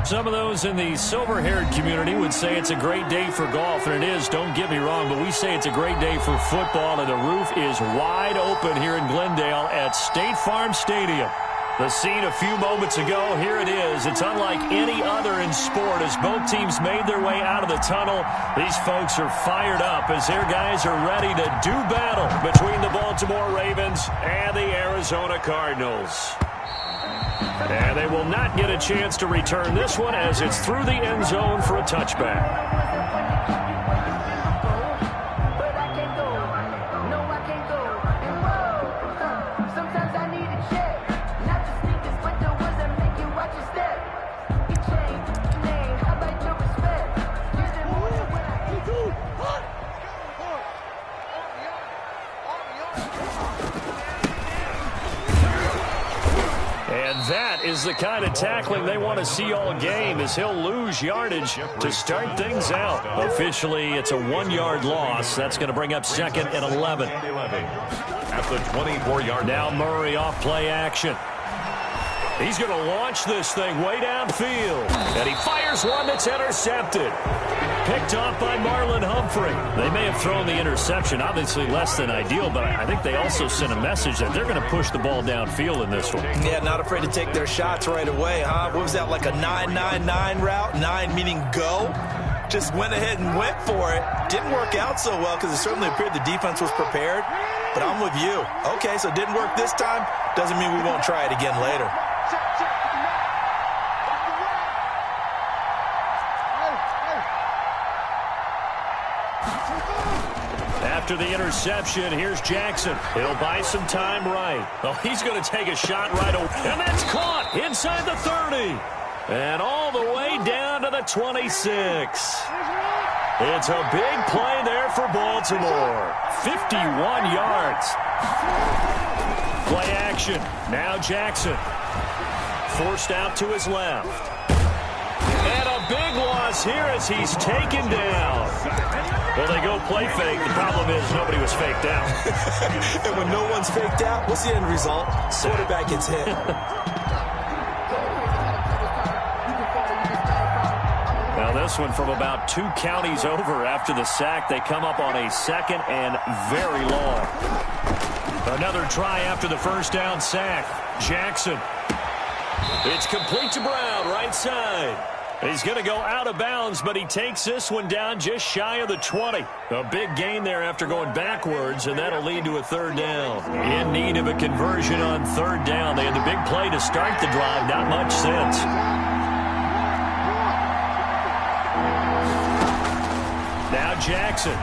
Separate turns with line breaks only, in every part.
Some of those in the silver-haired community would say it's a great day for golf, and it is, don't get me wrong, but we say it's a great day for football, and the roof is wide open here in Glendale at State Farm Stadium. The scene a few moments ago, here it is. It's unlike any other in sport as both teams made their way out of the tunnel. These folks are fired up as their guys are ready to do battle between the Baltimore Ravens and the Arizona Cardinals. And they will not get a chance to return this one as it's through the end zone for a touchback. That is the kind of tackling they want to see all game as he'll lose yardage to start things out. Officially, it's a 1-yard loss. That's going to bring up second and 11.
At the 24-yard.
Now Murray off play action. He's going to launch this thing way downfield. And he fires one that's intercepted. Picked off by Marlon Humphrey. They may have thrown the interception, obviously less than ideal, but I think they also sent a message that they're going to push the ball downfield in this one.
Yeah, not afraid to take their shots right away, huh? What was that, like a 9-9-9 route? 9 meaning go? Just went ahead and went for it. Didn't work out so well because it certainly appeared the defense was prepared. But I'm with you. Okay, so it didn't work this time. Doesn't mean we won't try it again later.
After the interception, here's Jackson. He'll buy some time right. Oh, he's going to take a shot right away. And that's caught inside the 30. And all the way down to the 26. It's a big play there for Baltimore. 51 yards. Play action. Now Jackson. Forced out to his left. And a big loss here as he's taken down. Well, they go play fake. The problem is nobody was faked out.
And when no one's faked out, what's the end result? Quarterback gets hit.
Now this one from about 2 counties over after the sack. They come up on a second and very long. Another try after the first down sack. Jackson. It's complete to Brown, right side. He's going to go out of bounds, but he takes this one down just shy of the 20. A big gain there after going backwards, and that'll lead to a third down. In need of a conversion on third down. They had the big play to start the drive, not much since. Now Jackson.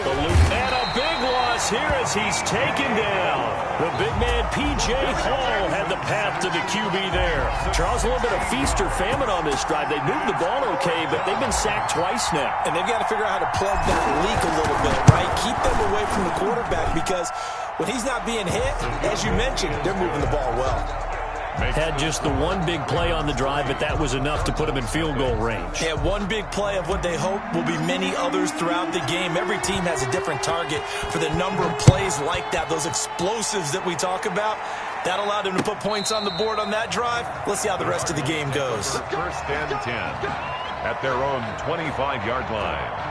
The loop and a big loss here as he's taken down. The big man, P.J. Hall, had the path to the QB there. Charles, a little bit of feast or famine on this drive. They moved the ball okay, but they've been sacked twice now.
And they've got to figure out how to plug that leak a little bit, right? Keep them away from the quarterback because when he's not being hit, as you mentioned, they're moving the ball well.
Had just the one big play on the drive, but that was enough to put him in field goal range.
Yeah, one big play of what they hope will be many others throughout the game. Every team has a different target for the number of plays like that, those explosives that we talk about. That allowed them to put points on the board on that drive. Let's see how the rest of the game goes.
First and 10 at their own 25-yard line.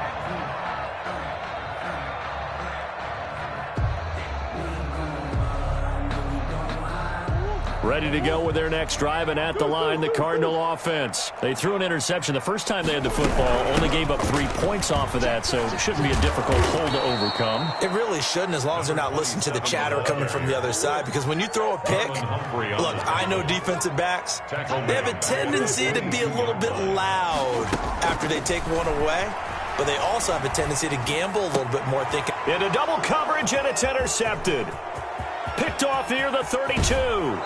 Ready to go with their next drive, and at the line, the Cardinal offense. They threw an interception the first time they had the football, only gave up 3 points off of that, so it shouldn't be a difficult hole to overcome.
It really shouldn't, as long as they're not listening to the chatter coming from the other side, because when you throw a pick, look, I know defensive backs, they have a tendency to be a little bit loud after they take one away, but they also have a tendency to gamble a little bit more, thinking.
Into double coverage, and it's intercepted. Picked off near the 32.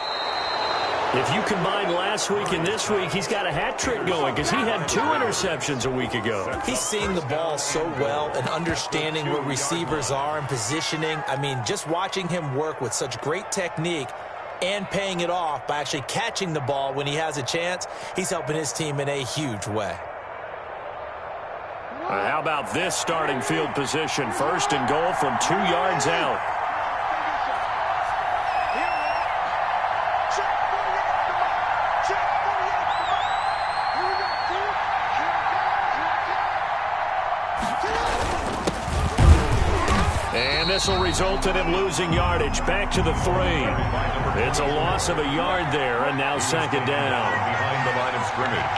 If you combine last week and this week, he's got a hat trick going because he had 2 interceptions a week ago.
He's seeing the ball so well and understanding where receivers are and positioning. I mean, just watching him work with such great technique and paying it off by actually catching the ball when he has a chance, he's helping his team in a huge way.
How about this starting field position? First and goal from 2 yards out. And this will result in him losing yardage. Back to the 3. It's a loss of a yard there, and now second down.
Behind the line of scrimmage.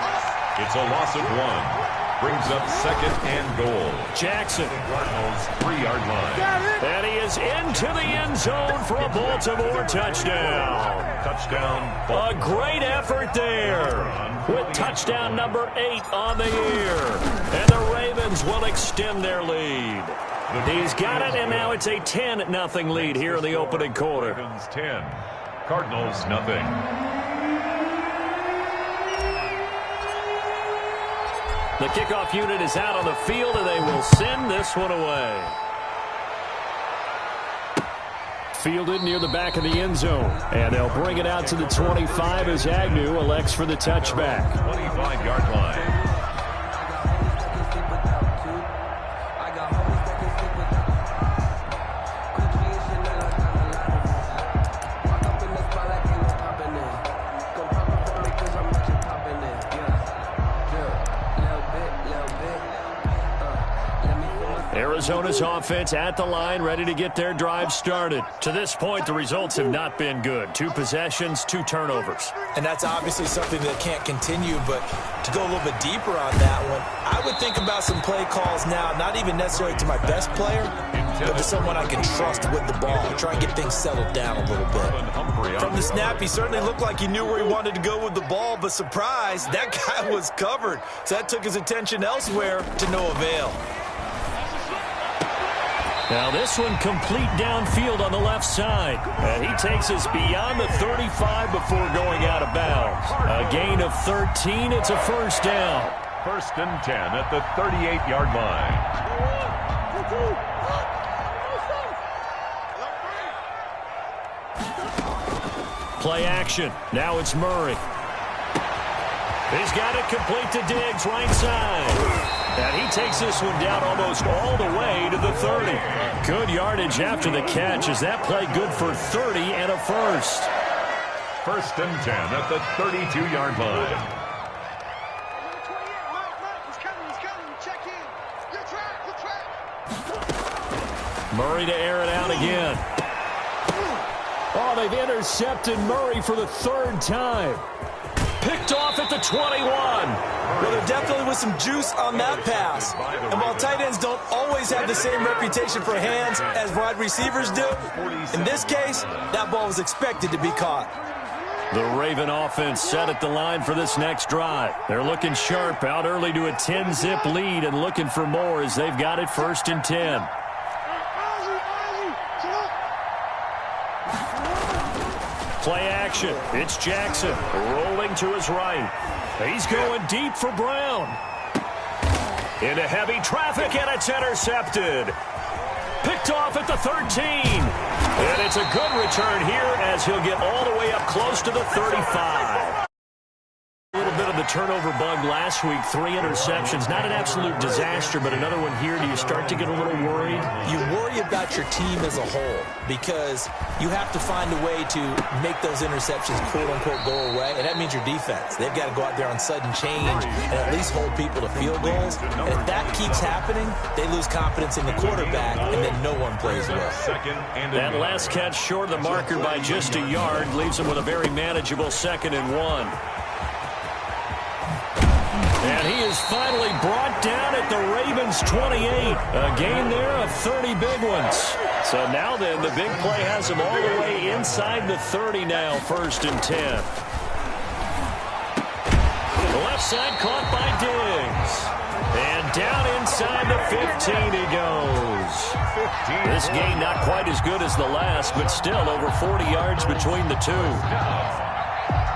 It's a loss of 1. Brings up second and goal.
Jackson.
Cardinals 3-yard line.
And he is into the end zone for a Baltimore touchdown.
Touchdown.
A great effort there with touchdown number 8 on the year. And the Ravens will extend their lead. He's got it, and now it's a 10-0 lead here in the opening quarter.
Ravens 10. Cardinals nothing.
The kickoff unit is out on the field, and they will send this one away. Fielded near the back of the end zone. And they'll bring it out to the 25 as Agnew elects for the touchback.
25-yard line.
Arizona's offense at the line, ready to get their drive started. To this point, the results have not been good. 2 possessions, 2 turnovers.
And that's obviously something that can't continue, but to go a little bit deeper on that one, I would think about some play calls now, not even necessarily to my best player, but to someone I can trust with the ball. Try and get things settled down a little bit. From the snap, he certainly looked like he knew where he wanted to go with the ball, but surprise, that guy was covered. So that took his attention elsewhere to no avail.
Now this one complete downfield on the left side. And he takes us beyond the 35 before going out of bounds. A gain of 13. It's a first down.
First and 10 at the 38-yard line.
Play action. Now it's Murray. He's got it complete to Diggs, right side. And he takes this one down almost all the way to the 30. Good yardage after the catch. Is that play good for 30 and a first?
First and 10 at the 32-yard line.
Murray to air it out again. Oh, they've intercepted Murray for the 3rd time. Picked off at the 21.
Well, there definitely was some juice on that pass. And while tight ends don't always have the same reputation for hands as wide receivers do, in this case, that ball was expected to be caught.
The Raven offense set at the line for this next drive. They're looking sharp, out early to a 10-zip lead and looking for more as they've got it first and 10. Play action. It's Jackson rolling to his right. He's going deep for Brown. Into heavy traffic, and it's intercepted. Picked off at the 13. And it's a good return here as he'll get all the way up close to the 35. A little bit of the turnover bug last week. 3 interceptions. Not an absolute disaster, but another one here. Do you start to get a little worried?
You worry about your team as a whole because you have to find a way to make those interceptions quote-unquote go away, and that means your defense. They've got to go out there on sudden change and at least hold people to field goals. And if that keeps happening, they lose confidence in the quarterback, and then no one plays well.
That last catch short of the marker by just a yard leaves them with a very manageable 2nd and 1. And he is finally brought down at the Ravens' 28. A gain there of 30 big ones. So now then, the big play has him all the way inside the 30 now, first and 10. The left side caught by Diggs. And down inside the 15 he goes. This gain not quite as good as the last, but still over 40 yards between the two.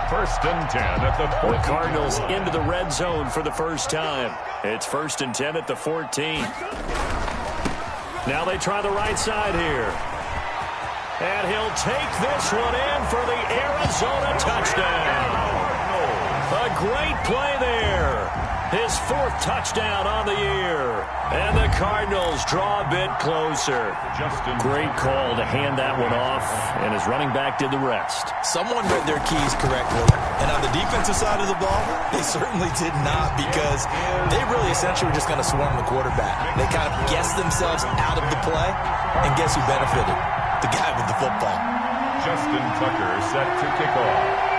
First and 10 at the 14.
The Cardinals into the red zone for the first time. It's first and 10 at the 14. Now they try the right side here. And he'll take this one in for the Arizona touchdown. A great play there. His 4th touchdown on the year. And the Cardinals draw a bit closer. Great call to hand that one off, and his running back did the rest.
Someone read their keys correctly. And on the defensive side of the ball, they certainly did not, because they really essentially were just going to swarm the quarterback. They kind of guessed themselves out of the play, and guess who benefited? The guy with the football.
Justin Tucker set to kick off.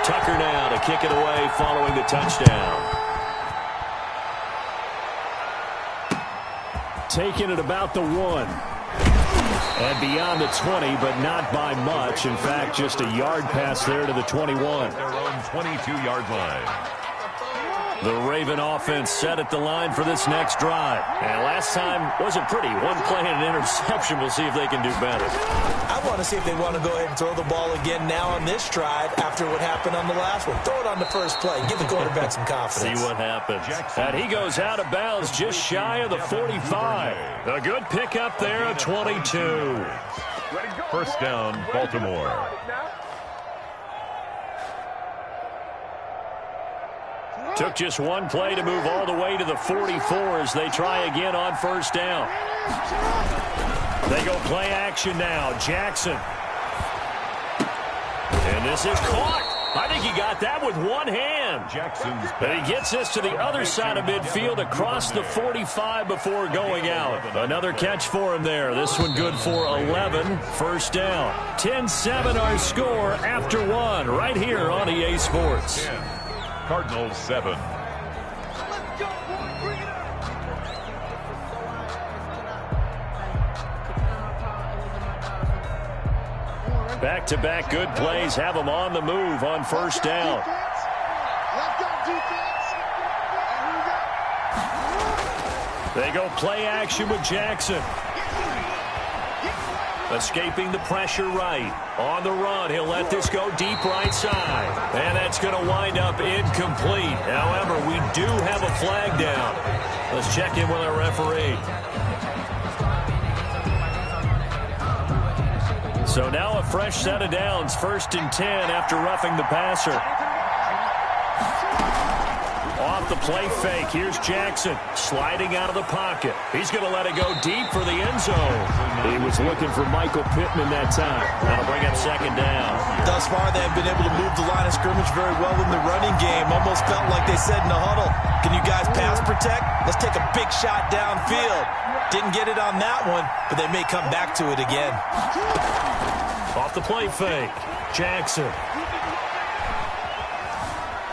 Tucker now to kick it away following the touchdown. Taking it about the 1. And beyond the 20, but not by much. In fact, just a yard pass there to the 21.
Their own 22-yard line.
The Raven offense set at the line for this next drive. And last time wasn't pretty. One play and an interception. We'll see if they can do better.
I want to see if they want to go ahead and throw the ball again now on this drive after what happened on the last one. Throw it on the first play. Give the quarterback some confidence.
See what happens. And he goes out of bounds just shy of the 45. A good pickup there at 22.
First down, Baltimore.
Took just one play to move all the way to the 44 as they try again on first down. They go play action now. Jackson. And this is caught. I think he got that with one hand. And he gets this to the other side of midfield across the 45 before going out. Another catch for him there. This one good for 11. First down. 10-7 our score after 1 right here on EA Sports.
Cardinals 7.
Back-to-back good plays have them on the move on first down. They go play action with Jackson. Escaping the pressure right. On the run, he'll let this go deep right side. And that's going to wind up incomplete. However, we do have a flag down. Let's check in with our referee. So now a fresh set of downs. 1st and 10 after roughing the passer. Off the play fake. Here's Jackson sliding out of the pocket. He's going to let it go deep for the end zone. He was looking for Michael Pittman that time. That'll bring up second down.
Thus far, they have been able to move the line of scrimmage very well in the running game. Almost felt like they said in the huddle, can you guys pass protect? Let's take a big shot downfield. Didn't get it on that one, but they may come back to it again.
Off the play fake. Jackson.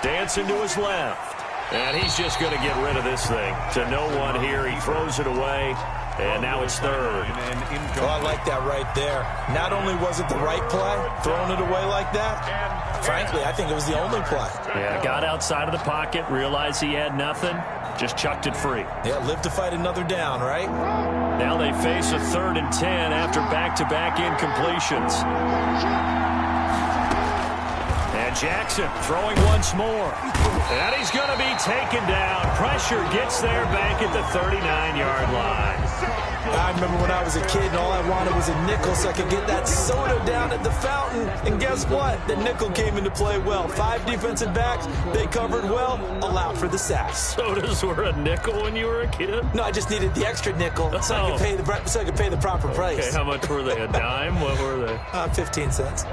Dancing to his left. And he's just going to get rid of this thing. To no one here. He throws it away. And now it's 3rd.
Oh, I like that right there. Not only was it the right play, throwing it away like that, frankly, I think it was the only play.
Yeah, got outside of the pocket, realized he had nothing, just chucked it free.
Yeah, live to fight another down, right?
Now they face a 3rd and 10 after back-to-back incompletions. And Jackson throwing once more. And he's going to be taken down. Pressure gets there back at the 39-yard line.
I remember when I was a kid and all I wanted was a nickel so I could get that soda down at the fountain. And guess what? The nickel came into play well. 5 defensive backs, they covered well, allowed for the sacks.
Sodas were a nickel when you were a kid?
No, I just needed the extra nickel so I could pay the proper price.
Okay, how much were they? A dime? What were they?
15 cents.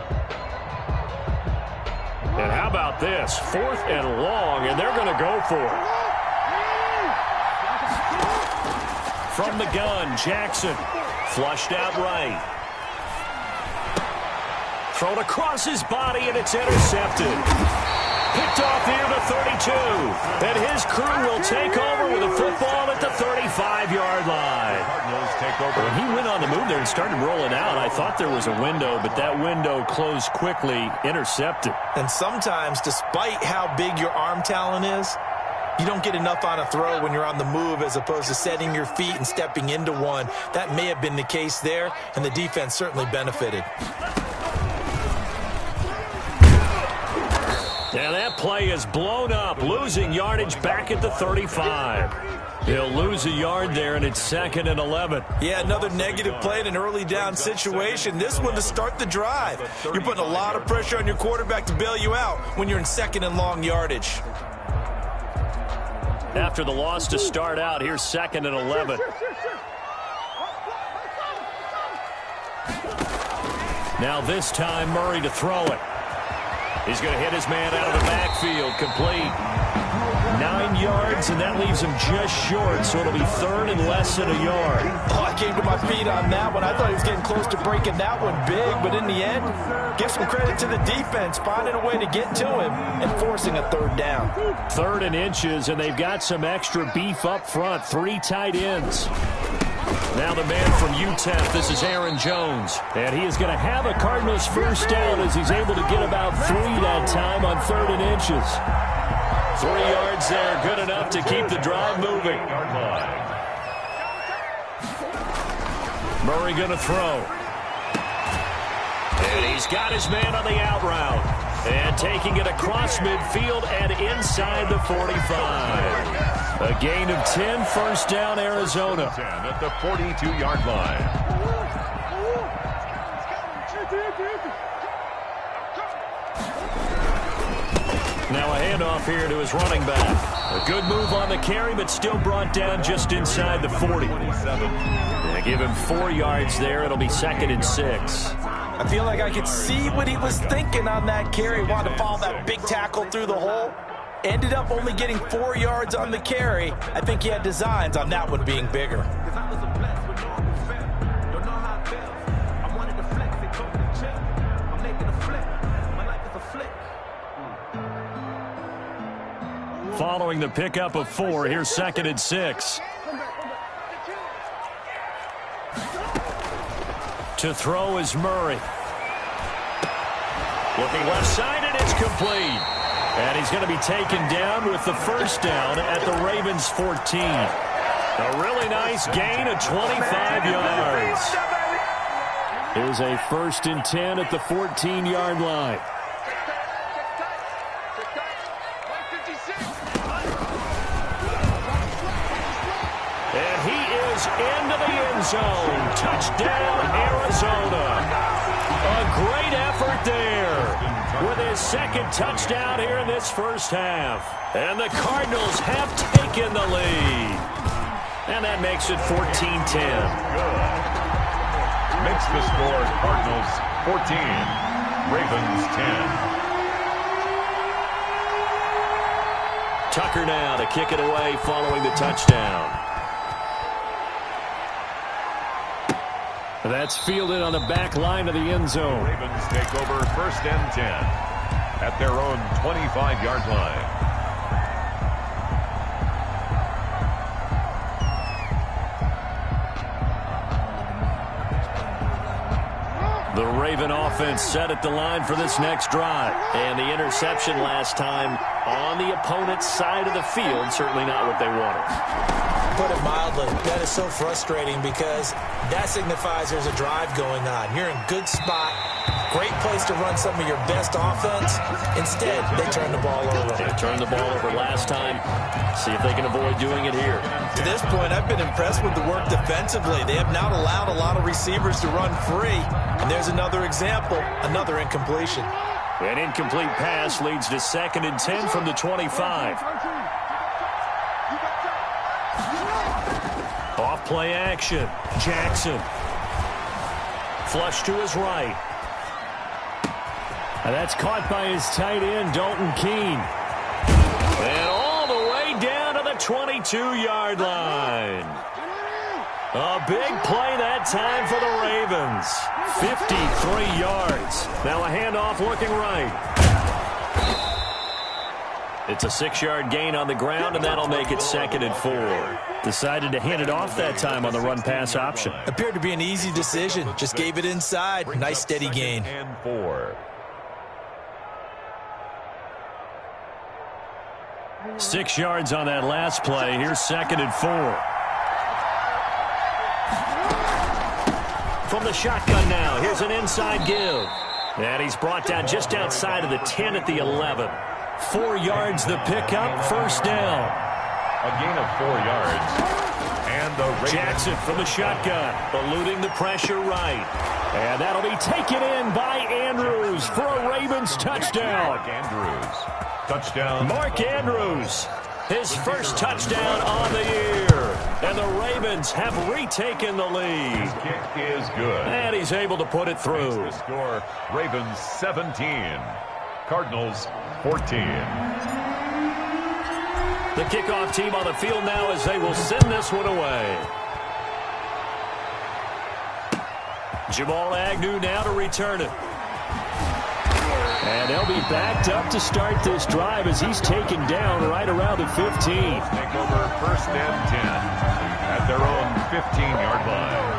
And how about this? 4th and long, and they're going to go for it. From the gun, Jackson. Flushed out right. Thrown across his body, and it's intercepted. Picked off near the 32. And his crew will take over with a football at the 35-yard line. When he went on the move there and started rolling out, I thought there was a window, but that window closed quickly, intercepted.
And sometimes, despite how big your arm talent is, you don't get enough on a throw when you're on the move as opposed to setting your feet and stepping into one. That may have been the case there, and the defense certainly benefited.
And that play is blown up, losing yardage back at the 35. He'll lose a yard there, and it's 2nd and 11.
Yeah, another negative play in an early down situation. This one to start the drive. You're putting a lot of pressure on your quarterback to bail you out when you're in 2nd and long yardage.
after the loss to start out. Here's 2nd and 11. Now this time Murray to throw it. He's going to hit his man out of the backfield. Complete. 9 yards, and that leaves him just short, so it'll be 3rd and less than a yard.
Oh, I came to my feet on that one. I thought he was getting close to breaking that one big, but in the end, give some credit to the defense, finding a way to get to him and forcing a 3rd down.
3rd and inches, and they've got some extra beef up front. 3 tight ends. Now the man from UTEP, this is Aaron Jones. And he is going to have a Cardinals first down as he's able to get about 3 that time on 3rd and inches. 3 yards there, good enough to keep the drive moving. Murray going to throw. And he's got his man on the out route. And taking it across midfield and inside the 45. A gain of 10, first down, Arizona.
10 at the 42-yard line.
Now a handoff here to his running back. A good move on the carry, but still brought down just inside the 40. They give him 4 yards there. It'll be 2nd and 6.
I feel like I could see what he was thinking on that carry. Wanted to follow that big tackle through the hole. Ended up only getting 4 yards on the carry. I think he had designs on that one being bigger.
Following the pickup of 4, here's 2nd and 6. To throw is Murray. Looking left side, and it's complete. And he's going to be taken down with the first down at the Ravens' 14. A really nice gain of 25 yards. Here's a 1st and 10 at the 14-yard line. And he is into the end zone. Touchdown, Arizona. A great effort there with his 2nd touchdown here in this first half. And the Cardinals have taken the lead. And that makes it 14-10.
Makes the score Cardinals 14, Ravens 10.
Tucker now to kick it away following the touchdown. That's fielded on the back line of the end zone.
Ravens take over 1st and 10 at their own 25-yard line.
The Raven offense set at the line for this next drive. And the interception last time on the opponent's side of the field, certainly not what they wanted.
Put it mildly, that is so frustrating because that signifies there's a drive going on. You're in good spot, great place to run some of your best offense. Instead, they turn the ball over.
They turned the ball over last time. See if they can avoid doing it here.
To this point, I've been impressed with the work defensively. They have not allowed a lot of receivers to run free. And there's another example, another incompletion.
An incomplete pass leads to 2nd and 10 from the 25. Off play action. Jackson. Flush to his right. And that's caught by his tight end, Dalton Keene. And all the way down to the 22-yard line. A big play that time for the Ravens. 53 yards. Now a handoff looking right. It's a 6-yard gain on the ground, and that'll make it 2nd and 4. Decided to hand it off that time on the run-pass option.
Appeared to be an easy decision. Just gave it inside. Nice steady gain.
And 4.
6 yards on that last play. Here's 2nd and 4. From the shotgun now, here's an inside give. And he's brought down just outside of the 10 at the 11. 4 yards the pickup, first down.
A gain of 4 yards. And the Ravens.
Jackson from the shotgun, eluding the pressure right. And that'll be taken in by Andrews for a Ravens touchdown.
Mark Andrews. Touchdown.
Mark Andrews. His first touchdown on the year. And the Ravens have retaken the lead.
His kick is good.
And he's able to put it through.
The score, Ravens 17, Cardinals 14.
The kickoff team on the field now as they will send this one away. Jamal Agnew now to return it. And they'll be backed up to start this drive as he's taken down right around the 15.
Take over first and 10 at their own 15-yard line.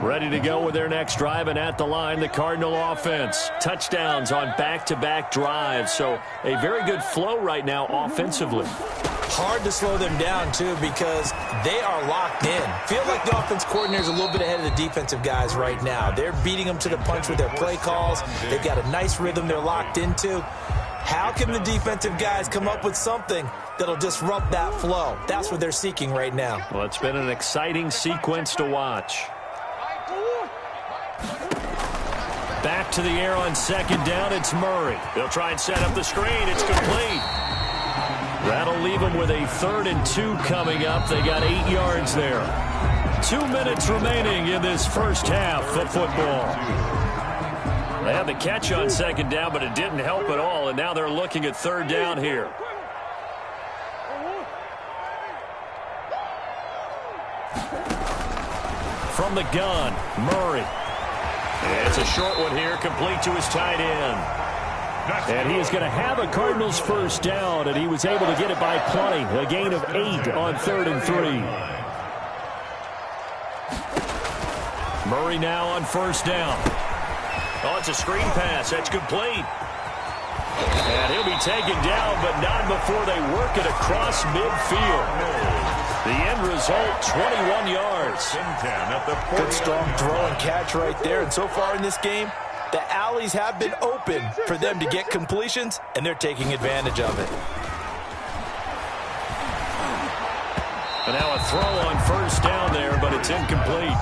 Ready to go with their next drive, and at the line, the Cardinal offense. Touchdowns on back-to-back drives, so a very good flow right now offensively.
Hard to slow them down, too, because they are locked in. Feel like the offense coordinator is a little bit ahead of the defensive guys right now. They're beating them to the punch with their play calls. They've got a nice rhythm they're locked into. How can the defensive guys come up with something that'll disrupt that flow? That's what they're seeking right now.
Well, it's been an exciting sequence to watch. Back to the air on second down, it's Murray. They'll try and set up the screen. It's complete. That'll leave them with a 3rd and 2 coming up. They got 8 yards there. 2 minutes remaining in this first half of football. They had the catch on second down, but it didn't help at all, and now they're looking at 3rd down here. From the gun, Murray. It's a short one here, complete to his tight end. And he is going to have a Cardinals first down, and he was able to get it by plenty. A gain of 8 on 3rd and 3. Murray now on first down. Oh, it's a screen pass. That's complete. And he'll be taken down, but not before they work it across midfield. The end result, 21 yards.
Good strong throw and catch right there. And so far in this game, the alleys have been open for them to get completions, and they're taking advantage of it.
And now a throw on first down there, but it's incomplete.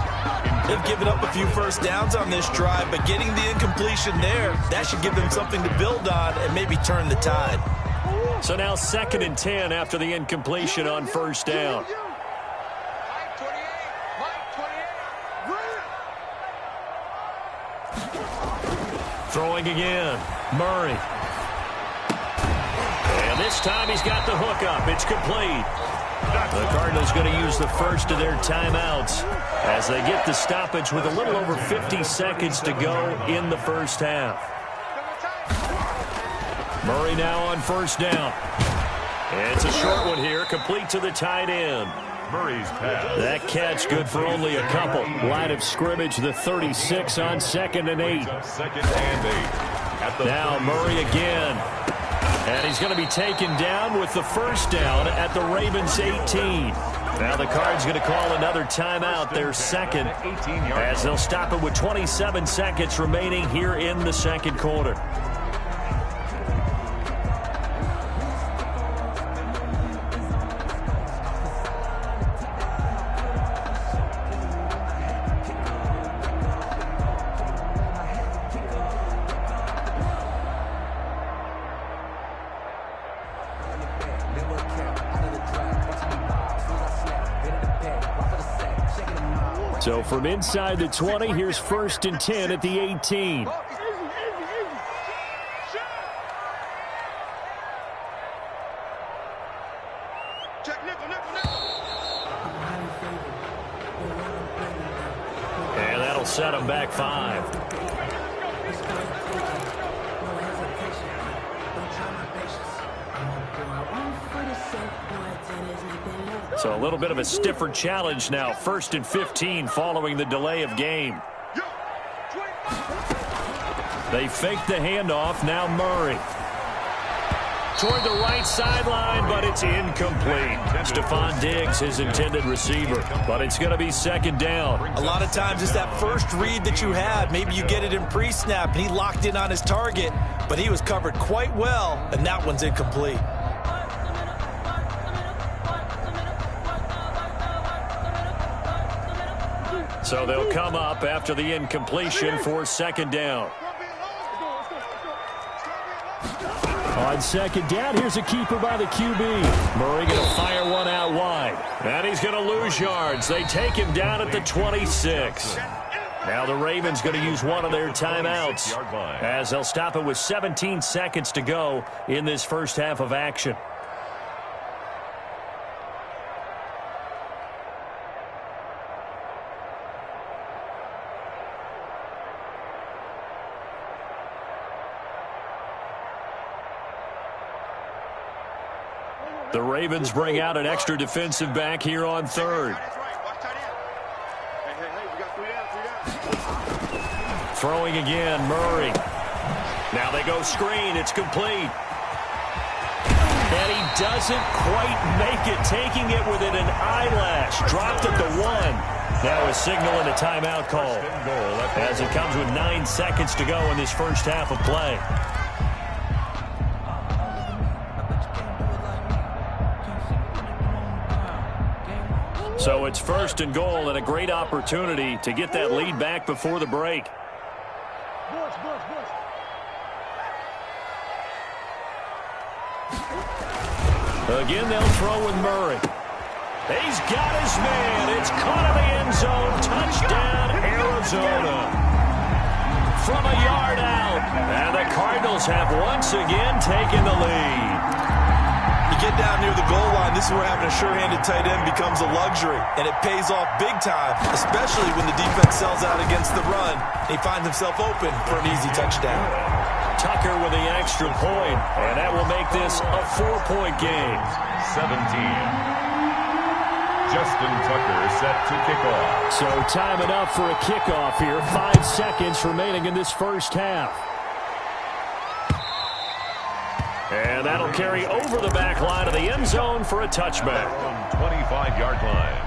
They've given up a few first downs on this drive, but getting the incompletion there, that should give them something to build on and maybe turn the tide.
So now 2nd and 10 after the incompletion on first down. Throwing again, Murray. And this time he's got the hook up. It's complete. The Cardinals going to use the first of their timeouts as they get the stoppage with a little over 50 seconds to go in the first half. Murray now on first down. It's a short one here, complete to the tight end.
Murray's pass.
That catch good for only a couple. Line of scrimmage, the 36 on 2nd and 8.
2nd and 8.
Now Murray again. And he's going to be taken down with the first down at the Ravens 18. Now the Cards going to call another timeout, their 2nd, as they'll stop it with 27 seconds remaining here in the 2nd quarter. So from inside the 20, here's 1st and 10 at the 18. And that'll set them back 5. So a little bit of a stiffer challenge now. 1st and 15 following the delay of game. They fake the handoff. Now Murray. toward the right sideline, but it's incomplete. Stephon Diggs, his intended receiver, but it's going to be second down.
A lot of times it's that first read that you have. Maybe you get it in pre-snap, and he locked in on his target, but he was covered quite well, and that one's incomplete.
So they'll come up after the incompletion for second down. On second down, here's a keeper by the QB. Murray going to fire one out wide. And he's going to lose yards. They take him down at the 26. Now the Ravens going to use one of their timeouts as they'll stop it with 17 seconds to go in this first half of action. The Ravens bring out an extra defensive back here on third. Throwing again, Murray. Now they go screen. It's complete. And he doesn't quite make it, taking it within an eyelash. Dropped at the 1. Now a signal and a timeout call as it comes with 9 seconds to go in this first half of play. So it's first and goal and a great opportunity to get that lead back before the break. Again, they'll throw with Murray. He's got his man. It's caught in the end zone. Touchdown, Arizona. From a yard out. And the Cardinals have once again taken the lead.
You get down near the goal line, this is where having a sure-handed tight end becomes a luxury, and it pays off big time, especially when the defense sells out against the run, and he finds himself open for an easy touchdown.
Tucker with the extra point, and that will make this a 4-point game.
17. Justin Tucker set to kick off.
So time enough for a kickoff here. 5 seconds remaining in this first half. And that'll carry over the back line of the end zone for a touchback.
25-yard line.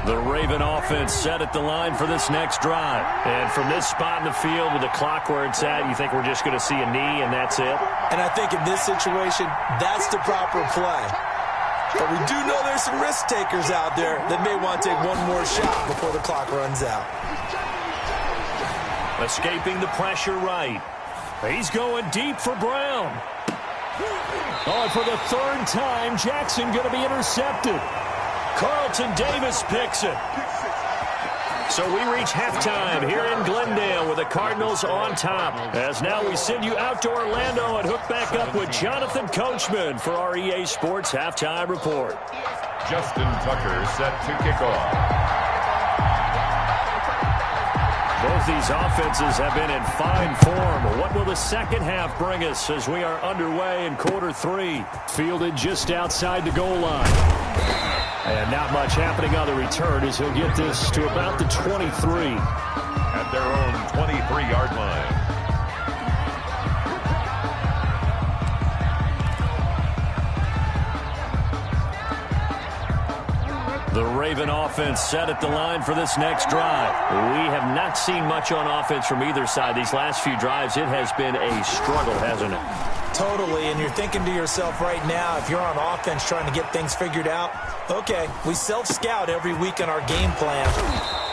The Raven offense set at the line for this next drive. And from this spot in the field with the clock where it's at, you think we're just going to see a knee and that's it?
And I think in this situation, that's the proper play. But we do know there's some risk takers out there that may want to take one more shot before the clock runs out.
Escaping the pressure right. He's going deep for Brown. Oh, and for the third time, Jackson going to be intercepted. Carlton Davis picks it. So we reach halftime here in Glendale with the Cardinals on top. As now we send you out to Orlando and hook back up with Jonathan Coachman for our EA Sports Halftime Report.
Justin Tucker set to kick off.
Both these offenses have been in fine form. What will the second half bring us as we are underway in quarter 3? Fielded just outside the goal line. And not much happening on the return as he'll get this to about the 23.
At their own 23-yard line.
The Raven offense set at the line for this next drive. We have not seen much on offense from either side. These last few drives, it has been a struggle, hasn't it?
Totally, and you're thinking to yourself right now, if you're on offense trying to get things figured out, okay, we self-scout every week on our game plan.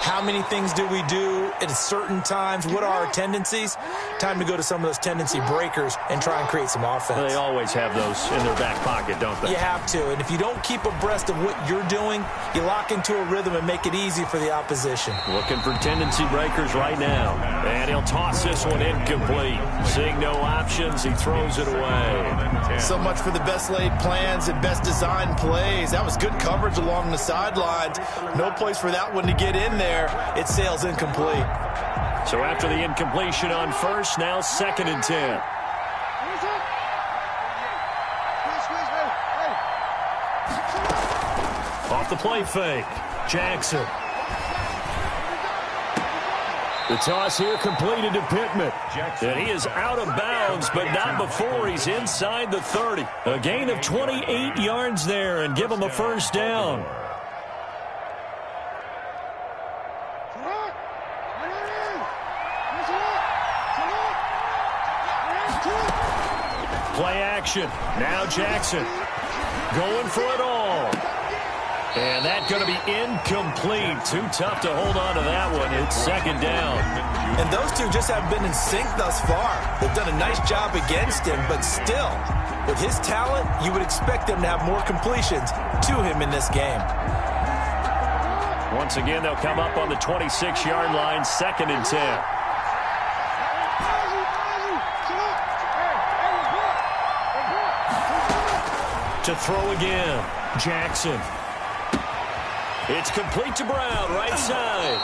How many things do we do at certain times? What are our tendencies? Time to go to some of those tendency breakers and try and create some offense.
They always have those in their back pocket, don't they?
You have to, and if you don't keep abreast of what you're doing, you lock into a rhythm and make it easy for the opposition.
Looking for tendency breakers right now. And he'll toss this one incomplete. Seeing no options, he throws it away.
So much for the best laid plans and best designed plays. That was good coverage along the sidelines. No place for that one to get in there. It sails incomplete.
So after the incompletion on first, now 2nd and 10. Off the play fake. Jackson. The toss here completed to Pittman. And he is out of bounds, but not before he's inside the 30. A gain of 28 yards there and give him a first down. Play action. Now Jackson going for it all. And that's going to be incomplete. Too tough to hold on to that one. It's second down.
And those two just haven't been in sync thus far. They've done a nice job against him, but still, with his talent, you would expect them to have more completions to him in this game.
Once again, they'll come up on the 26-yard line, 2nd and 10. To throw again, Jackson. It's complete to Brown, right side.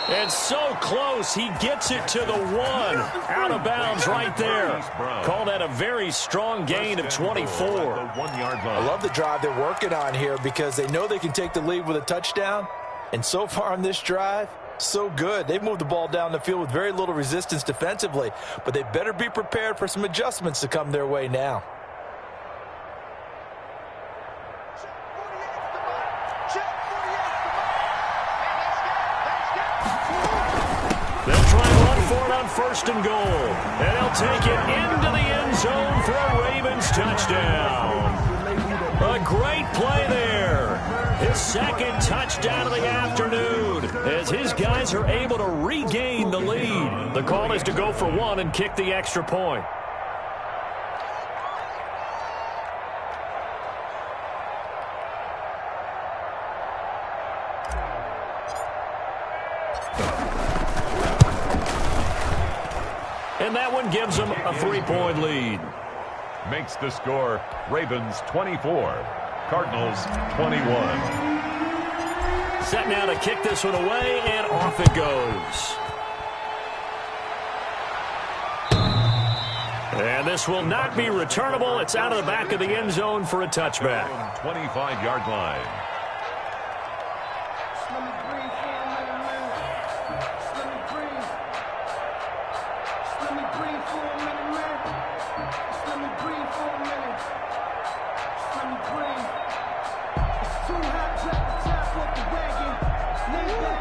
And so close, he gets it to the 1. Out of bounds right there. Call that a very strong gain of 24.
I love the drive they're working on here because they know they can take the lead with a touchdown. And so far on this drive, so good. They've moved the ball down the field with very little resistance defensively. But they better be prepared for some adjustments to come their way now.
First and goal. And he'll take it into the end zone for a Ravens touchdown. A great play there. His 2nd touchdown of the afternoon as his guys are able to regain the lead. The call is to go for 1 and kick the extra point. And that one gives them a 3-point lead.
Makes the score Ravens 24, Cardinals 21.
Set now to kick this one away, and off it goes. And this will not be returnable. It's out of the back of the end zone for a touchback.
25-yard line.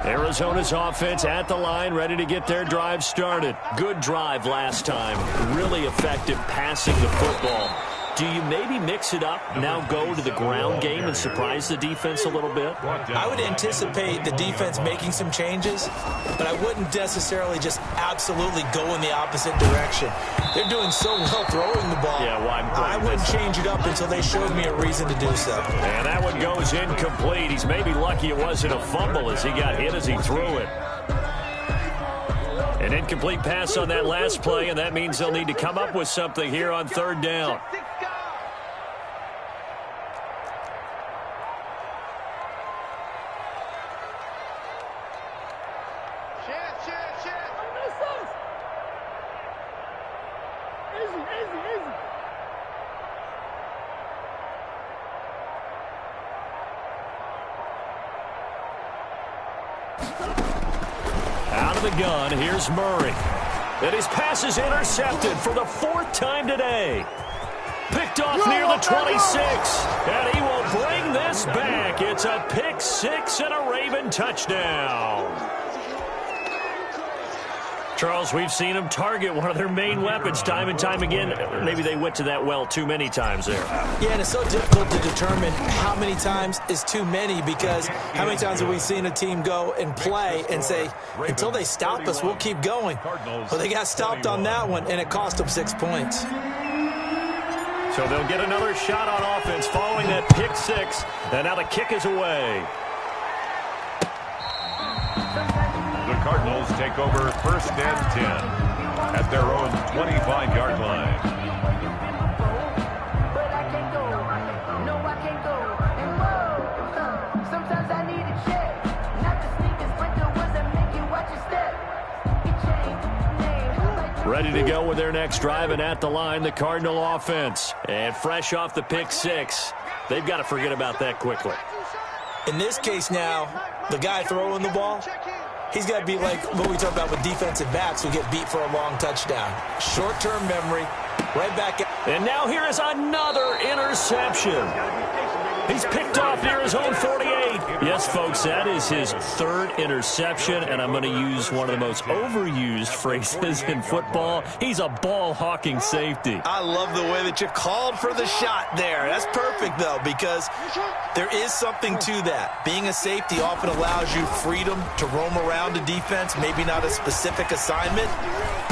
Arizona's offense at the line, ready to get their drive started. Good drive last time. Really effective passing the football. Do you maybe mix it up, now go to the ground game and surprise the defense a little bit?
I would anticipate the defense making some changes, but I wouldn't necessarily just absolutely go in the opposite direction. They're doing so well throwing the ball.
Yeah, well,
I wouldn't change it up until they showed me a reason to do so.
And that one goes incomplete. He's maybe lucky it wasn't a fumble as he got hit as he threw it. An incomplete pass on that last play, and that means they'll need to come up with something here on 3rd down. Out of the gun, here's Murray. And his pass is intercepted for the 4th time today. Picked off near the 26. And he will bring this back. It's a pick 6 and a Raven touchdown. Charles, we've seen them target one of their main weapons time and time again. Maybe they went to that well too many times there.
Yeah, and it's so difficult to determine how many times is too many because how many times have we seen a team go and play and say, until they stop us, we'll keep going. Well, they got stopped on that one, and it cost them 6 points.
So they'll get another shot on offense following that pick 6, and now the kick is away.
The Cardinals take over 1st and 10 at their own 25-yard line.
Ready to go with their next drive, and at the line, the Cardinal offense. And fresh off the pick 6, they've got to forget about that quickly.
In this case now, the guy throwing the ball, He's got to be like what we talk about with defensive backs who get beat for a long touchdown. Short-term memory, right back.
And now here is another interception. He's picked off near his own 48. Yes, folks, that is his third interception, and I'm going to use one of the most overused phrases in football. He's a ball-hawking safety.
I love the way that you called for the shot there. That's perfect, though, because there is something to that. Being a safety often allows you freedom to roam around a defense, maybe not a specific assignment.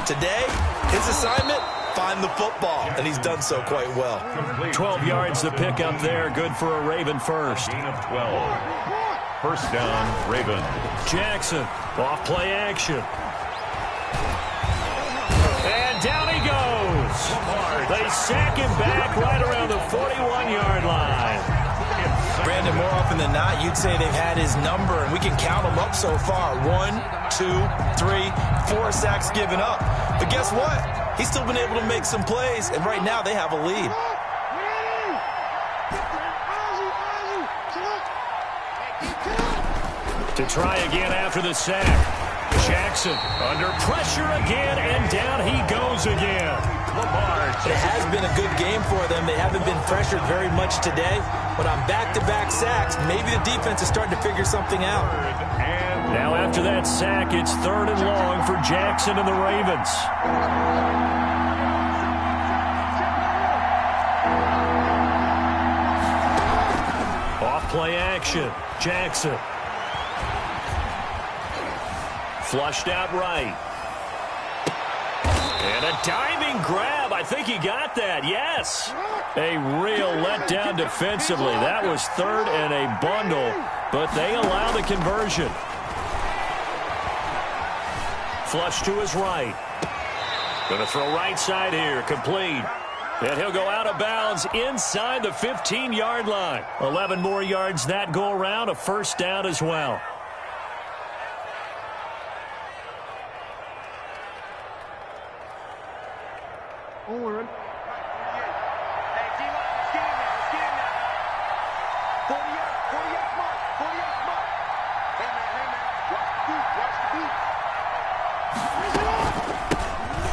Today, his assignment, find the football, and he's done so quite well.
12 yards to pick up there. Good for a Raven first.
12. First down, Raven.
Jackson, off play action. And down he goes. They sack him back right around the 41-yard line.
Brandon, more often than not, you'd say they've had his number, and we can count them up so far. 1, 2, 3, 4 sacks given up. But guess what? He's still been able to make some plays, and right now they have a lead.
To try again after the sack. Jackson under pressure again, and down he goes again.
It has been a good game for them. They haven't been pressured very much today, but on back-to-back sacks, maybe the defense is starting to figure something out.
Now after that sack, it's 3rd and long for Jackson and the Ravens. Off play action. Jackson. Flushed out right. And a diving grab. I think he got that. Yes. A real letdown defensively. That was 3rd and a bundle, but they allow the conversion. Flush to his right. Going to throw right side here. Complete. And he'll go out of bounds inside the 15-yard line. 11 more yards that go around. A first down as well.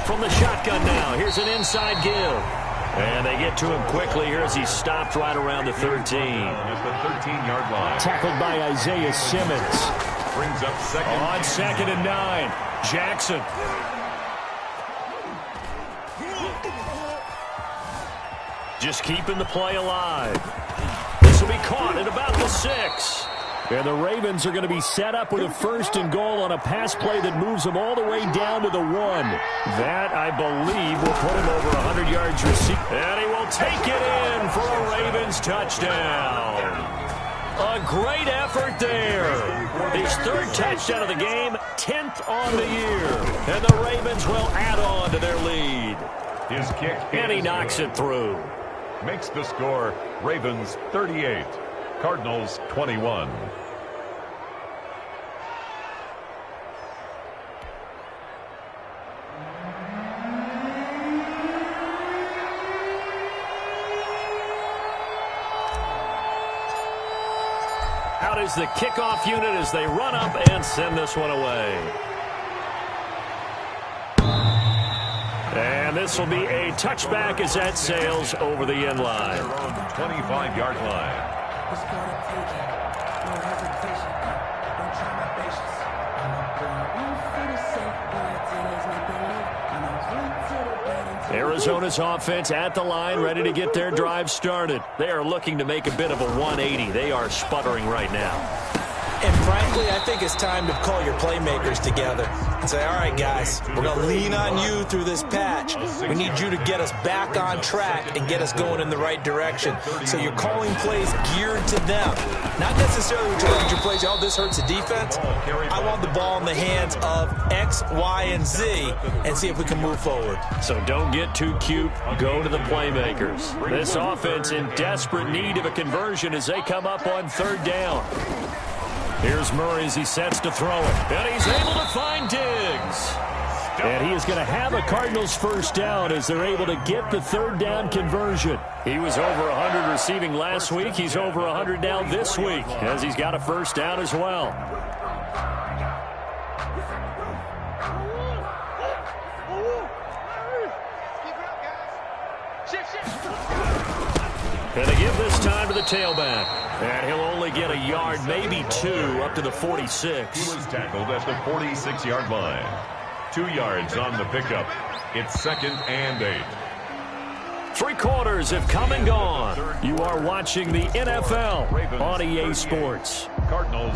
From the shotgun now, here's an inside give. And they get to him quickly here as he stopped right around the 13.
At the 13-yard line.
Tackled by Isaiah Simmons.
Brings up second.
On 2nd and 9. Jackson. Just keeping the play alive. This will be caught at about the 6. And the Ravens are going to be set up with a 1st and goal on a pass play that moves them all the way down to the 1. That, I believe, will put him over 100 yards receiving. And he will take it in for a Ravens touchdown. A great effort there. His 3rd touchdown of the game, 10th on the year. And the Ravens will add on to their lead.
His kick.
And he knocks it through.
Makes the score Ravens 38. Cardinals 21.
Out is the kickoff unit as they run up and send this one away. And this will be a touchback as that sails over the end line.
25-yard line.
Arizona's offense at the line, ready to get their drive started. They are looking to make a bit of a 180. They are sputtering right now.
And frankly, I think it's time to call your playmakers together and say, all right, guys, we're going to lean on you through this patch. We need you to get us back on track and get us going in the right direction. So you're calling plays geared to them. Not necessarily when you look at your plays, oh, this hurts the defense. I want the ball in the hands of X, Y, and Z and see if we can move forward.
So don't get too cute. Go to the playmakers. This offense in desperate need of a conversion as they come up on 3rd down. Here's Murray as he sets to throw it. And he's able to find Diggs. And he is going to have a Cardinals first down as they're able to get the 3rd down conversion. He was over 100 receiving last week. He's over 100 now this week as he's got a first down as well. And they give this time to the tailback. And he'll only get a yard, maybe 2, up to the 46.
He was tackled at the 46-yard line. 2 yards on the pickup. It's 2nd and 8.
3 quarters have come and gone. You are watching the NFL on EA Sports.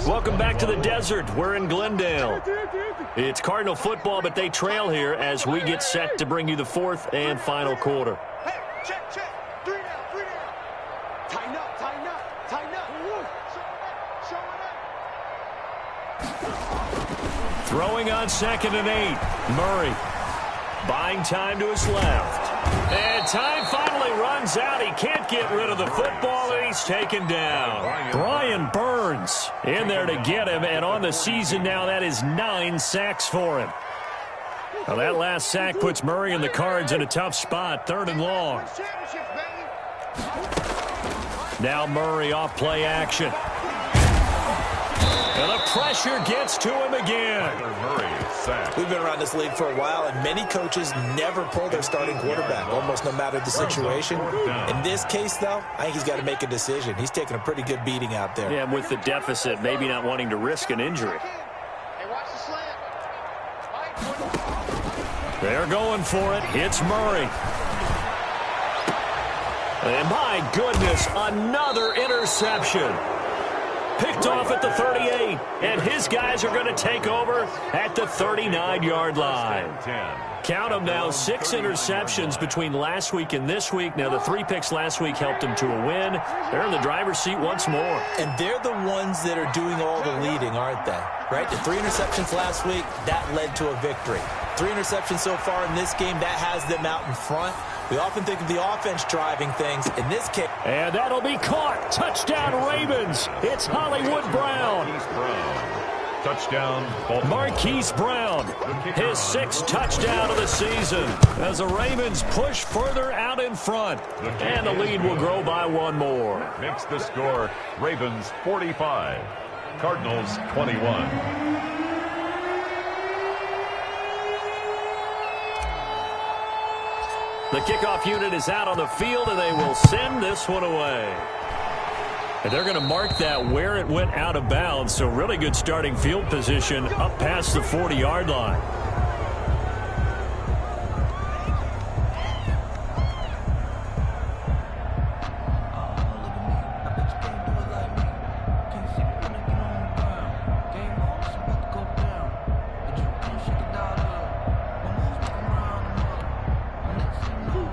Welcome back to the desert. We're in Glendale. It's Cardinal football, but they trail here as we get set to bring you the 4th and final quarter.
Hey, check. 3 down. Tighten up. Show it up.
Throwing on 2nd and 8. Murray buying time to his left. And time finally runs out. He can't get rid of the football, and he's taken down. Brian Burns in there to get him, and on the season now, that is 9 sacks for him. Now that last sack puts Murray and the Cards in a tough spot, 3rd and long. Now Murray off play action. And the pressure gets to him again.
We've been around this league for a while, and many coaches never pull their starting quarterback, almost no matter the situation. In this case, though, I think he's got to make a decision. He's taking a pretty good beating out there.
Yeah, with the deficit, maybe not wanting to risk an injury. They're going for it. It's Murray. And my goodness, another interception. Picked off at the 38, and his guys are going to take over at the 39-yard line. Count them now, 6 interceptions between last week and this week. Now, the 3 picks last week helped them to a win. They're in the driver's seat once more.
And they're the ones that are doing all the leading, aren't they? Right? The 3 interceptions last week, that led to a victory. 3 interceptions so far in this game, that has them out in front. We often think of the offense driving things. In this case.
And that'll be caught. Touchdown, Ravens. It's Hollywood Brown.
Touchdown,
Marquise Brown, his 6th touchdown of the season as the Ravens push further out in front. And the lead will grow by 1 more.
Makes the score Ravens 45, Cardinals 21.
The kickoff unit is out on the field, and they will send this one away. And they're going to mark that where it went out of bounds, so really good starting field position up past the 40-yard line.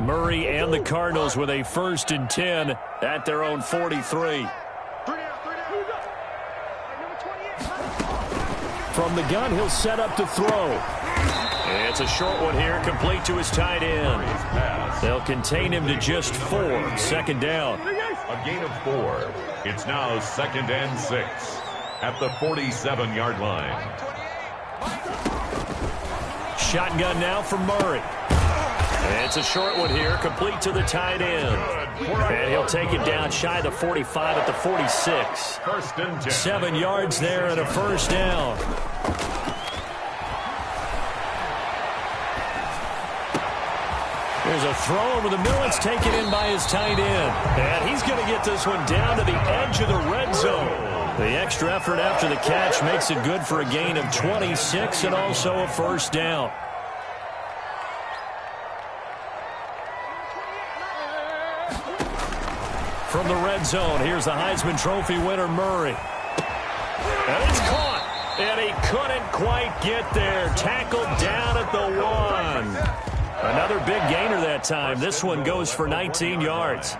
Murray and the Cardinals with a 1st and 10 at their own 43. From the gun, he'll set up to throw. It's a short one here, complete to his tight end. They'll contain him to just 4. 2nd down.
A gain of 4. It's now 2nd and 6 at the 47-yard line.
Shotgun now from Murray. It's a short one here, complete to the tight end. And he'll take it down shy of the 45 at the 46.
1st and 10.
7 yards there and a 1st down. There's a throw over the middle. It's taken in by his tight end. And he's going to get this one down to the edge of the red zone. The extra effort after the catch makes it good for a gain of 26 and also a 1st down. From the red zone, here's the Heisman Trophy winner, Murray. And it's caught. And he couldn't quite get there. Tackled down at the 1. Another big gainer that time. This one goes for 19 yards.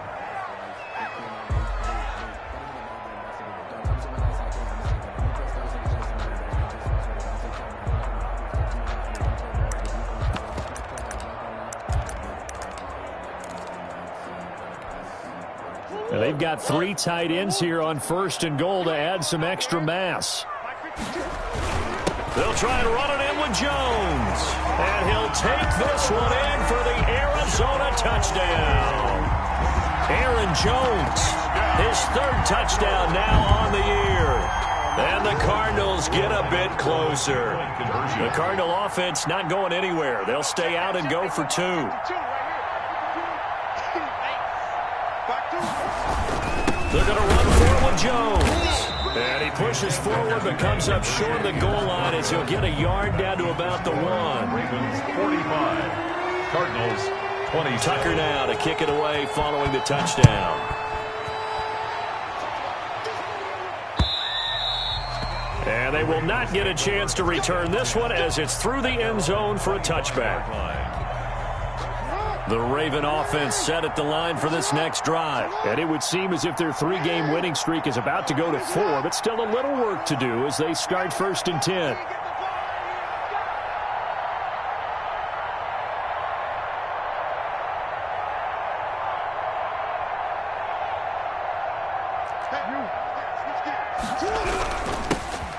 And they've got 3 tight ends here on 1st and goal to add some extra mass. They'll try and run it in with Jones. And he'll take this one in for the Arizona touchdown. Aaron Jones, his 3rd touchdown now on the year. And the Cardinals get a bit closer. The Cardinal offense not going anywhere. They'll stay out and go for 2.
Back to
They're going to run for it with Jones. And he pushes forward but comes up short of the goal line as he'll get a yard down to about the 1.
Ravens 45. Cardinals 20.
Tucker now to kick it away following the touchdown. And they will not get a chance to return this one as it's through the end zone for a touchback. The Raven offense set at the line for this next drive. And it would seem as if their 3-game winning streak is about to go to 4, but still a little work to do as they start 1st and 10.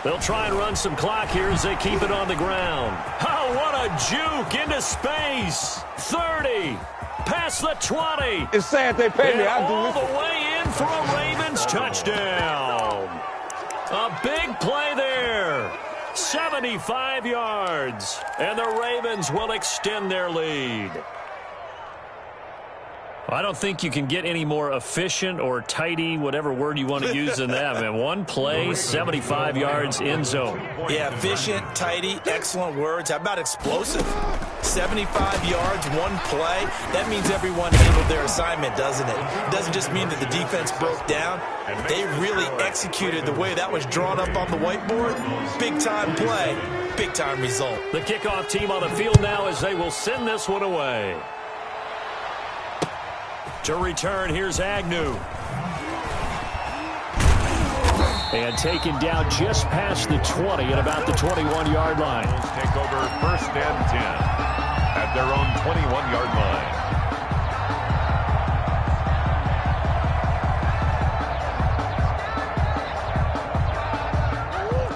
They'll try and run some clock here as they keep it on the ground. Oh, what a juke into space. 30. Past the 20.
It's sad they paid me.
And
I do
all
this.
the way in for a Ravens touchdown. A big play there. 75 yards. And the Ravens will extend their lead. I don't think you can get any more efficient or tidy, whatever word you want to use in that. Man, one play, 75 yards, end zone.
Yeah, efficient, tidy, excellent words. How about explosive? 75 yards, one play. That means everyone handled their assignment, doesn't it? It doesn't just mean that the defense broke down. They really executed the way that was drawn up on the whiteboard. Big-time play, big-time result.
The kickoff team on the field now as they will send this one away. To return, here's Agnew. And taken down just past the 20 at about the 21-yard line.
Take over 1st and 10 at their own 21-yard line.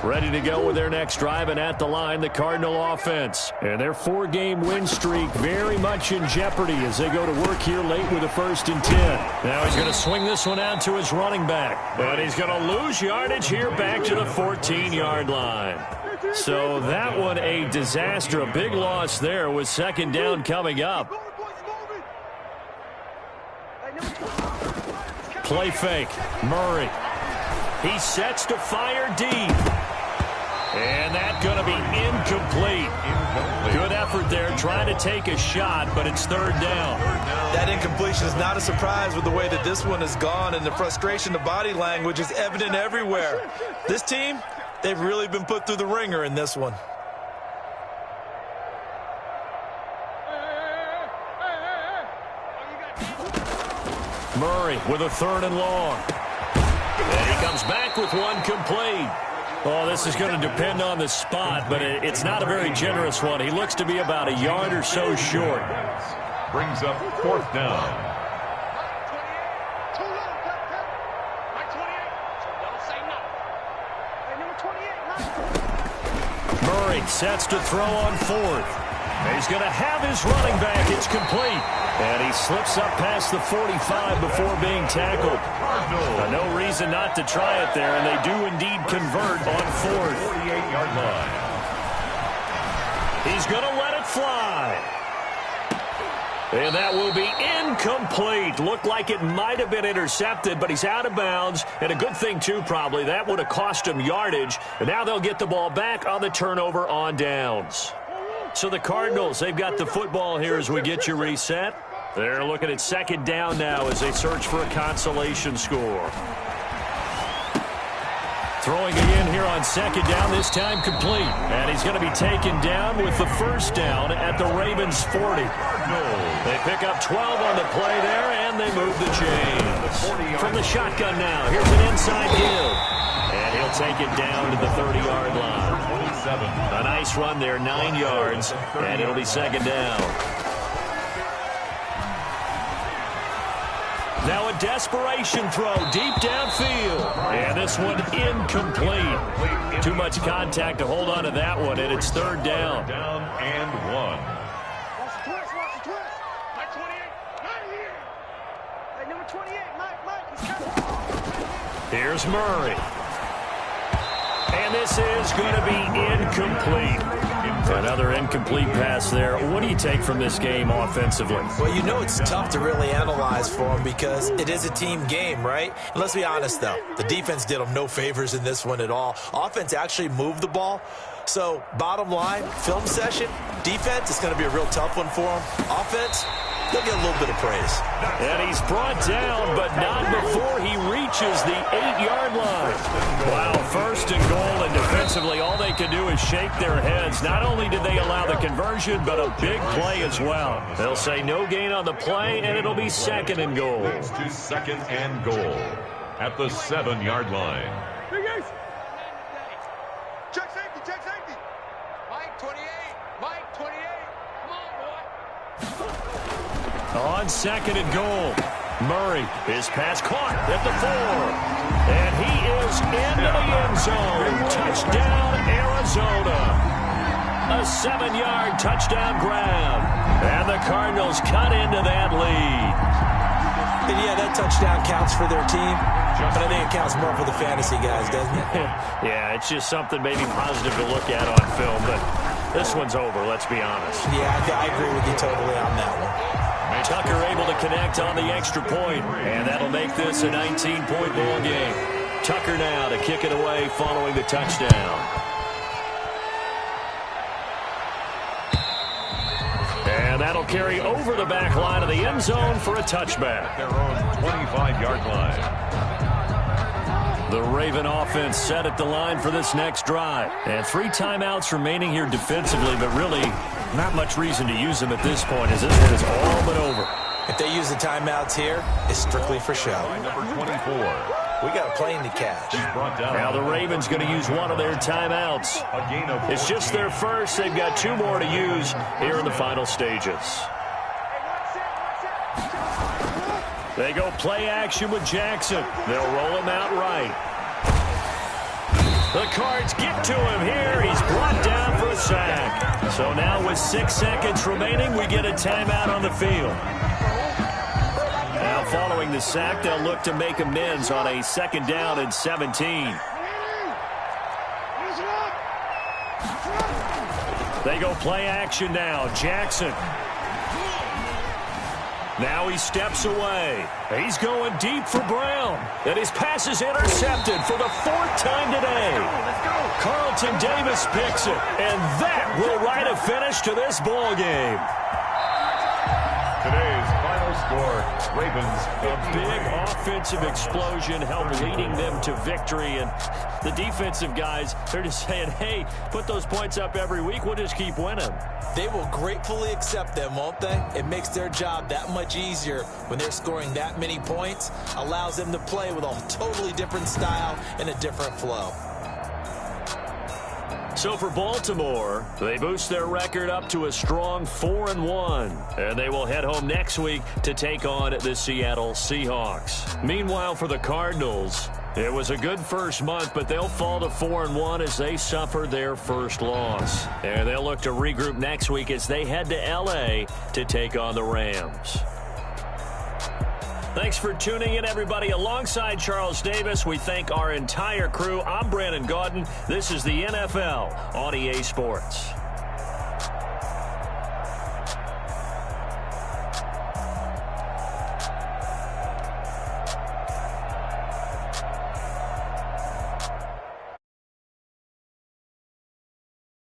Ready to go with their next drive, and at the line, the Cardinal offense. And their 4-game win streak very much in jeopardy as they go to work here late with a 1st and 10. Now he's going to swing this one out to his running back. But he's going to lose yardage here back to the 14-yard line. So that one a disaster. A big loss there with 2nd down coming up. Play fake. Murray. He sets to fire deep. And that's going to be incomplete. Good effort there trying to take a shot, but it's 3rd down.
That incompletion is not a surprise with the way that this one has gone, and the frustration of body language is evident everywhere. This team, they've really been put through the ringer in this one.
Murray with a 3rd and long. And he comes back with one complete. Oh, this is going to depend on the spot, but it's not a very generous one. He looks to be about a yard or so short.
Brings up 4th down.
Murray sets to throw on 4th. He's going to have his running back. It's complete. And he slips up past the 45 before being tackled. No reason not to try it there, and they do indeed convert on 4th.
48-yard line.
He's going to let it fly. And that will be incomplete. Looked like it might have been intercepted, but he's out of bounds. And a good thing, too, probably. That would have cost him yardage. And now they'll get the ball back on the turnover on downs. So the Cardinals, they've got the football here as we get you reset. They're looking at 2nd down now as they search for a consolation score. Throwing again here on 2nd down, this time complete. And he's going to be taken down with the 1st down at the Ravens' 40. They pick up 12 on the play there, and they move the chains. From the shotgun now, here's an inside give. And he'll take it down to the 30-yard line. A nice run there, 9 yards, and it'll be 2nd down. Now a desperation throw deep downfield. And this one incomplete. Too much contact to hold on to that one, and it's 3rd down.
Down and 1.
Watch the twist, watch the twist. Mike 28, not here. Hey, number 28, Mike, he's coming.
Here's Murray. And this is going to be incomplete. Another incomplete pass there. What do you take from this game offensively?
Well, you know it's tough to really analyze for them because it is a team game, right? And let's be honest, though. The defense did them no favors in this one at all. Offense actually moved the ball. So, bottom line, film session, defense is going to be a real tough one for them. Offense, they'll get a little bit of praise.
And he's brought down, but not before he reaches the 8-yard line. Wow, first and goal, and defensively, all they can do is shake their heads. Not only did they allow the conversion, but a big play as well. They'll say no gain on the play, and it'll be second and goal.
It's to second and goal at the 7-yard line.
Check safety, check safety.
Mike 28, Mike 28. Come on, boy.
On second and goal, Murray, his pass caught at the 4. And he is into the end zone. Touchdown, Arizona. A 7-yard touchdown grab. And the Cardinals cut into that lead.
And yeah, that touchdown counts for their team, but I think it counts more for the fantasy guys, doesn't it?
Yeah, it's just something maybe positive to look at on film, but this one's over, let's be honest.
Yeah, I agree with you totally on that one.
Tucker able to connect on the extra point, and that'll make this a 19-point ball game. Tucker now to kick it away following the touchdown. And that'll carry over the back line of the end zone for a touchback.
Their own 25-yard line.
The Raven offense set at the line for this next drive. And 3 timeouts remaining here defensively, but really not much reason to use them at this point as this one is all but over.
If they use the timeouts here, it's strictly for show.
Number 24.
We got a plane to catch.
Now the Ravens going to use one of their timeouts. It's just their first. They've got 2 more to use here in the final stages. They go play action with Jackson. They'll roll him out right. The Cards get to him here. He's brought down for a sack. So now with 6 seconds remaining, we get a timeout on the field. Now following the sack, they'll look to make amends on a 2nd down and 17. They go play action now. Jackson. Now he steps away. He's going deep for Brown. And his pass is intercepted for the 4th time today. Carlton Davis picks it. And that will write a finish to this ball game.
Today's final score, Ravens.
A big offensive explosion helped leading them to victory. And the defensive guys, they're just saying, hey, put those points up every week. We'll just keep winning.
They will gratefully accept them, won't they? It makes their job that much easier when they're scoring that many points. Allows them to play with a totally different style and a different flow.
So for Baltimore, they boost their record up to a strong 4-1. And they will head home next week to take on the Seattle Seahawks. Meanwhile, for the Cardinals, it was a good first month, but they'll fall to 4-1 as they suffer their first loss. And they'll look to regroup next week as they head to L.A. to take on the Rams. Thanks for tuning in, everybody. Alongside Charles Davis, we thank our entire crew. I'm Brandon Gaudin. This is the NFL on EA Sports.